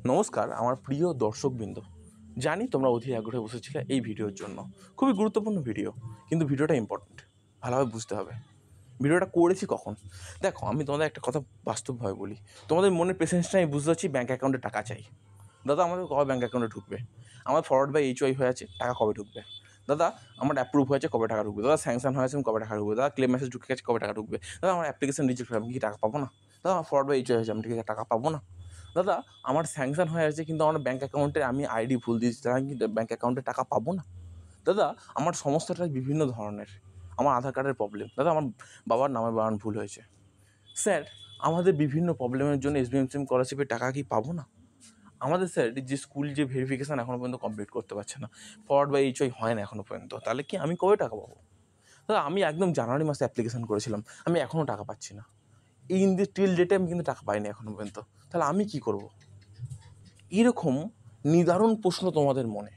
নমস্কার আমার প্রিয় দর্শকবৃন্দ। জানি তোমরা অধীর আগ্রহে বসেছিলে এই ভিডিওর জন্য। খুবই গুরুত্বপূর্ণ ভিডিও, কিন্তু ভিডিওটা ইম্পর্ট্যান্ট, ভালোভাবে বুঝতে হবে। ভিডিওটা করেছি কখন? দেখো, আমি তোমাদের একটা কথা বাস্তবভাবে বলি। তোমাদের মনের পেশেন্সটা আমি বুঝতে পারছি। ব্যাঙ্ক অ্যাকাউন্টে টাকা চাই। দাদা, আমাদের কবে ব্যাঙ্ক অ্যাকাউন্টে ঢুকবে? আমার ফরওয়ার্ড বাই HY হয়ে আছে, টাকা কবে ঢুকবে? দাদা, আমার অ্যাপ্রুভ হয়েছে, কবে টাকা ঢুকবে? দাদা, স্যাংশন হয়েছে, কবে টাকা ঢুকবে? দাদা, ক্লেম মেসেজ ঢুকে গেছে, কবে টাকা ঢুকবে? দাদা, আমার অ্যাপ্লিকেশন রিজেক্ট হয়ে আমি কি টাকা পাবো না? দাদা, আমার ফরওয়ার্ড বাই HY হয়েছে, আমি ঠিক আছে টাকা পাবো না? দাদা, আমার স্যাংশন হয়ে আছে, কিন্তু আমার ব্যাঙ্ক অ্যাকাউন্টে আমি আইডি ভুল দিয়েছি, তারা কিন্তু ব্যাঙ্ক অ্যাকাউন্টে টাকা পাবো না? দাদা, আমার সমস্যাটা বিভিন্ন ধরনের। আমার আধার কার্ডের প্রবলেম। দাদা, আমার বাবার নামে বানান ভুল হয়েছে। স্যার, আমাদের বিভিন্ন প্রবলেমের জন্য SBM স্কলারশিপের টাকা কি পাবো না? আমাদের স্যার যে স্কুল যে ভেরিফিকেশান এখনও পর্যন্ত কমপ্লিট করতে পারছে না, ফরওয়ার্ড বাই HY হয় না এখনও পর্যন্ত, তাহলে কি আমি কবে টাকা পাবো? দাদা, আমি একদম জানুয়ারি মাসে অ্যাপ্লিকেশান করেছিলাম, আমি এখনও টাকা পাচ্ছি না। ইন দি টিল ডেটে আমি কিন্তু টাকা পাইনি এখনও পর্যন্ত, তাহলে আমি কী করবো? এরকম নিদারুণ প্রশ্ন তোমাদের মনে।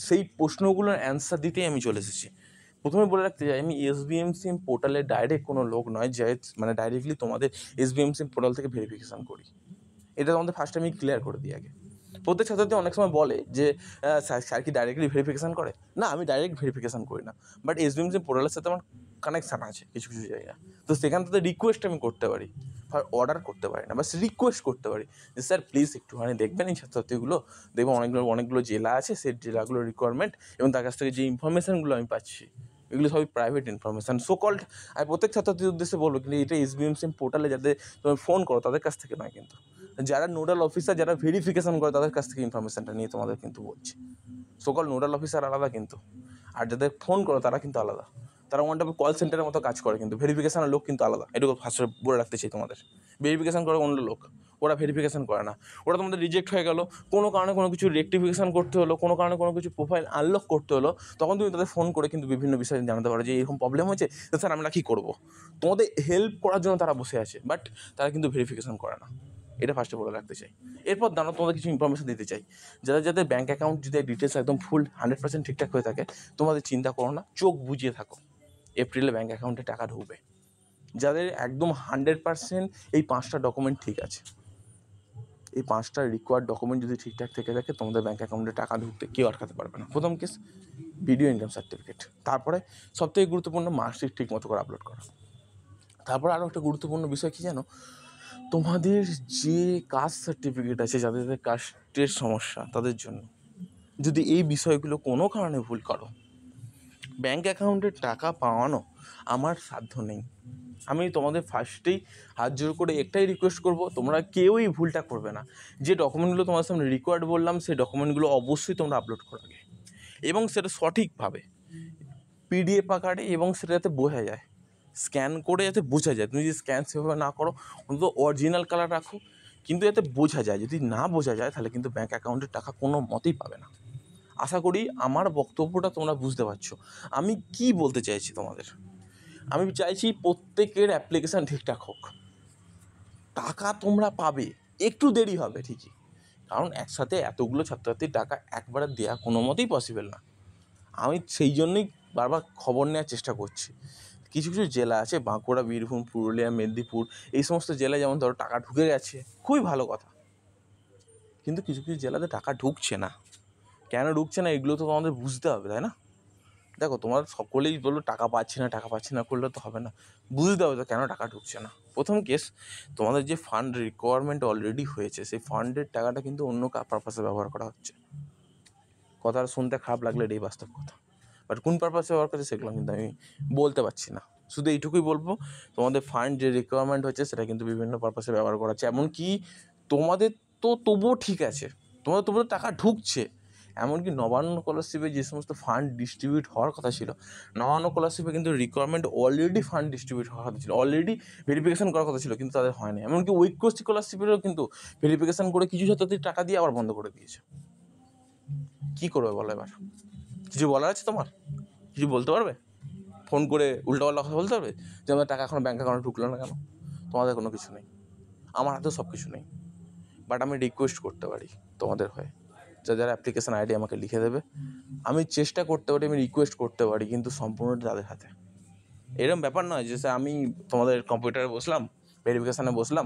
সেই প্রশ্নগুলোর অ্যান্সার দিতেই আমি চলে এসেছি। প্রথমে বলে রাখতে চাই, আমি SBM সিম পোর্টালে ডাইরেক্ট কোনো লোক নয় যে মানে ডাইরেক্টলি তোমাদের SBM সিম পোর্টাল থেকে ভেরিফিকেশান করি। এটা তোমাদের ফার্স্ট আমি ক্লিয়ার করে দিই আগে। প্রত্যেক ছাত্রছাত্রী অনেক সময় বলে যে স্যার কি ডাইরেক্টলি ভেরিফিকেশান করে? না, আমি ডাইরেক্ট ভেরিফিকেশান করি না, বাট SBM সিম পোর্টালের সাথে আমার কানেকশান আছে কিছু কিছু জায়গায়। তো সেখান থেকে রিকোয়েস্ট আমি করতে পারি, অর্ডার করতে পারি না, বাস রিকোয়েস্ট করতে পারি যে স্যার প্লিজ একটুখানি দেখবেন এই ছাত্রছাত্রীগুলো। দেখবো অনেকগুলো জেলা আছে, সেই জেলাগুলোর রিকোয়ারমেন্ট এবং তার কাছ থেকে যে ইনফরমেশানগুলো আমি পাচ্ছি এগুলো সবই প্রাইভেট ইনফরমেশান সো কল্ড। আমি প্রত্যেক ছাত্রছাত্রীর উদ্দেশ্যে বলবো, কিন্তু এটা SBM সিম পোর্টালে যাতে তুমি ফোন করো তাদের কাছ থেকে নয়, কিন্তু যারা নোডাল অফিসার, যারা ভেরিফিকেশান করে তাদের কাছ থেকে ইনফরমেশানটা নিয়ে তোমাদের কিন্তু বলছি। সকল নোডাল অফিসার আলাদা কিন্তু, আর যাদের ফোন করো তারা কিন্তু আলাদা। তারা ওয়ান টাইপের কল সেন্টারের মতো কাজ করে, কিন্তু ভেরিফিকেশানের লোক কিন্তু আলাদা। এটুকু ফার্স্টে বলে রাখতে চাই তোমাদের। ভেরিফিকেশান করে অন্য লোক, ওরা ভেরিফিকেশান করে না। ওরা তোমাদের রিজেক্ট হয়ে গেল, কোনো কারণে কোনো কিছু রেকটিফিকেশান করতে হলো, কোনো কারণে কোনো কিছু প্রোফাইল আনলক করতে হলো, তখন তুমি তাদের ফোন করে কিন্তু বিভিন্ন বিষয়ে জানাতে পারো যে এরকম প্রবলেম হয়েছে, তো স্যার আমরা কী করবো? তোমাদের হেল্প করার জন্য তারা বসে আছে, বাট তারা কিন্তু ভেরিফিকেশান করে না। এটা ফার্স্টে বলে রাখতে চাই। এরপর দাঁড়ানো তোমাদের কিছু ইনফরমেশন দিতে চাই। যাদের ব্যাঙ্ক অ্যাকাউন্ট যদি ডিটেলস একদম ফুল 100% ঠিকঠাক হয়ে থাকে, তোমাদের চিন্তা করো না, চোখ বুজিয়ে থাকো, এপ্রিলে ব্যাঙ্ক অ্যাকাউন্টে টাকা ঢুকবে। যাদের একদম 100% এই 5টা ডকুমেন্ট ঠিক আছে, এই 5টা রিকোয়ার্ড ডকুমেন্ট যদি ঠিকঠাক থেকে থাকে, তোমাদের ব্যাঙ্ক অ্যাকাউন্টে টাকা ঢুকতে কেউ আটকাতে পারবে না। প্রথম কেস ভিডিও ইনকাম সার্টিফিকেট, তারপরে সবথেকে গুরুত্বপূর্ণ মার্কশিট ঠিক মতো করে আপলোড করা। তারপর আরও একটা গুরুত্বপূর্ণ বিষয় কী জানো? তোমাদের যে কাস্ট সার্টিফিকেট আছে, যাদের কাস্টের সমস্যা তাদের জন্য যদি এই বিষয়গুলো কোনো কারণে ভুল করো, ব্যাঙ্ক অ্যাকাউন্টে টাকা পাওয়ানো আমার সাধ্য নেই। আমি তোমাদের ফার্স্টেই হাত জোর করে একটাই রিকোয়েস্ট করব, তোমরা কেউই ভুলটা করবে না। যে ডকুমেন্টগুলো তোমার সামনে রিকোয়ার্ড বললাম, সেই ডকুমেন্টগুলো অবশ্যই তোমরা আপলোড করবে, এবং সেটা সঠিকভাবে PDF আকারে, এবং সেটা যাতে বোঝা যায়, স্ক্যান করে যাতে বোঝা যায়। তুমি যদি স্ক্যান সেভাবে না করো, অন্তত অরিজিনাল কালার রাখো, কিন্তু যাতে বোঝা যায়। যদি না বোঝা যায় তাহলে কিন্তু ব্যাঙ্ক অ্যাকাউন্টের টাকা কোনো মতেই পাবে না। আশা করি আমার বক্তব্যটা তোমরা বুঝতে পারছো আমি কি বলতে চাইছি তোমাদের। আমি চাইছি প্রত্যেকের অ্যাপ্লিকেশান ঠিকঠাক হোক, টাকা তোমরা পাবে, একটু দেরি হবে ঠিকই, কারণ একসাথে এতগুলো ছাত্রছাত্রীর টাকা একবারে দেওয়া কোনো মতেই পসিবল না। আমি সেই জন্যই বারবার খবর নেওয়ার চেষ্টা করছি। কিছু কিছু জেলা আছে, বাঁকুড়া, বীরভূম, পুরুলিয়া, মেদিনীপুর, এই সমস্ত জেলায় যেমন ধরো টাকা ঢুকে গেছে, খুবই ভালো কথা, কিন্তু কিছু কিছু জেলাতে টাকা ঢুকছে না। কেন ঢুকছে না এগুলো তো তোমাদের বুঝতে হবে, তাই না? দেখো, তোমরা সকলেই বলো টাকা পাচ্ছি না, টাকা পাচ্ছি না করলে তো হবে না, বুঝতে হবে তো কেন টাকা ঢুকছে না। প্রথম কেস, তোমাদের যে ফান্ড রিকোয়ারমেন্ট অলরেডি হয়েছে, সেই ফান্ডের টাকাটা কিন্তু অন্য পারপাসে ব্যবহার করা হচ্ছে। কথাটা শুনতে খারাপ লাগলে এটাই বাস্তব কথা, বাট কোন পারপাসে ব্যবহার করছে সেগুলো কিন্তু আমি বলতে পারছি না। শুধু এইটুকুই বলবো, তোমাদের ফান্ড যে রিকোয়ারমেন্ট হচ্ছে সেটা কিন্তু বিভিন্ন পারপাসে ব্যবহার করা হচ্ছে। এমনকি তোমাদের তো তবুও ঠিক আছে, তোমাদের তবুও টাকা ঢুকছে। এমনকি নবান্ন স্কলারশিপে যে সমস্ত ফান্ড ডিস্ট্রিবিউট হওয়ার কথা ছিল, নবান্ন স্কলারশিপে কিন্তু রিকোয়ারমেন্ট অলরেডি ফান্ড ডিস্ট্রিবিউট হওয়ার কথা ছিল, অলরেডি ভেরিফিকেশান করার কথা ছিল, কিন্তু তাদের হয়নি। এমনকি ঐক্যশ্রী স্কলারশিপেরও কিন্তু ভেরিফিকেশান করে কিছু ছাত্রছাত্রীর টাকা দিয়ে আবার বন্ধ করে দিয়েছে। কী করবে বলো এবার? কিছু বলার আছে তোমার? কিছু বলতে পারবে? ফোন করে উল্টোপাল্টা কথা বলতে পারবে যে আমাদের টাকা এখনও ব্যাঙ্ক অ্যাকাউন্টে ঢুকলো না কেন? তোমাদের কোনো কিছু নেই, আমার হাতেও সব কিছু নেই, বাট আমি রিকোয়েস্ট করতে পারি তোমাদের হয়ে, যারা অ্যাপ্লিকেশান আইডি আমাকে লিখে দেবে, আমি চেষ্টা করতে পারি, আমি রিকোয়েস্ট করতে পারি, কিন্তু সম্পূর্ণটা তাদের হাতে। এরকম ব্যাপার নয় যে স্যার আমি তোমাদের কম্পিউটারে বসলাম, ভেরিফিকেশানে বসলাম,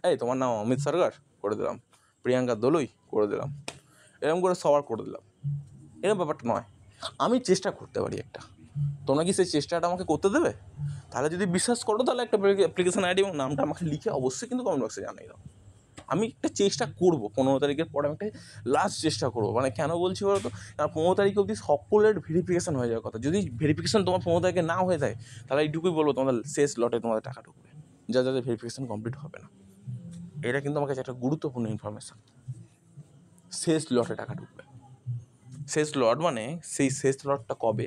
এই তোমার নাম অমিত সরকার করে দিলাম, প্রিয়াঙ্কা দোলই করে দিলাম, এরকম করে সবার করে দিলাম, এরকম ব্যাপারটা নয়। আমি চেষ্টা করতে পারি একটা, তোমরা কি সেই চেষ্টাটা আমাকে করতে দেবে? তাহলে যদি বিশ্বাস করো তাহলে একটা অ্যাপ্লিকেশন আইডি এবং নামটা আমাকে লিখে অবশ্যই কিন্তু কমেন্ট বক্সে জানিয়ে দাও। আমি একটা চেষ্টা করবো, 15 তারিখের পরে আমি একটা লাস্ট চেষ্টা করবো। মানে কেন বলছি বলো তো, কারণ 15 তারিখ অবধি সকলের ভেরিফিকেশান হয়ে যাওয়ার কথা। যদি ভেরিফিকেশান তোমার 15 তারিখে না হয়ে যায়, তাহলে এইটুকুই বলবো, তোমাদের শেষ লটে তোমাদের টাকা ঢুকবে, যাদের ভেরিফিকেশান কমপ্লিট হবে না। এটা কিন্তু আমার কাছে একটা গুরুত্বপূর্ণ ইনফরমেশান। শেষ লটে টাকা ঢুকবে। শেষ লট মানে সেই শেষ লটটা কবে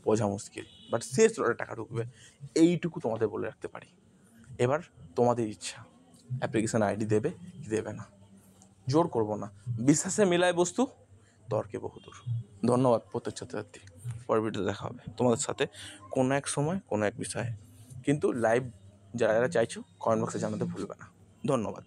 বোঝা মুশকিল, বাট শেষ লটে টাকা ঢুকবে, এইটুকু তোমাদের বলে রাখতে পারি। এবার তোমাদের ইচ্ছা, অ্যাপ্লিকেশান আইডি দেবে কি দেবে না, জোর করবো না। বিশ্বাসে মেলায় বস্তু, তর্কে বহুদূর। ধন্যবাদ প্রত্যেক ছাত্রছাত্রী। পরের ভিডিওতে দেখা হবে তোমাদের সাথে কোনো এক সময় কোনো এক বিষয়ে, কিন্তু লাইভ যারা যারা চাইছো কমেন্ট বক্সে জানাতে ভুলবে না। ধন্যবাদ।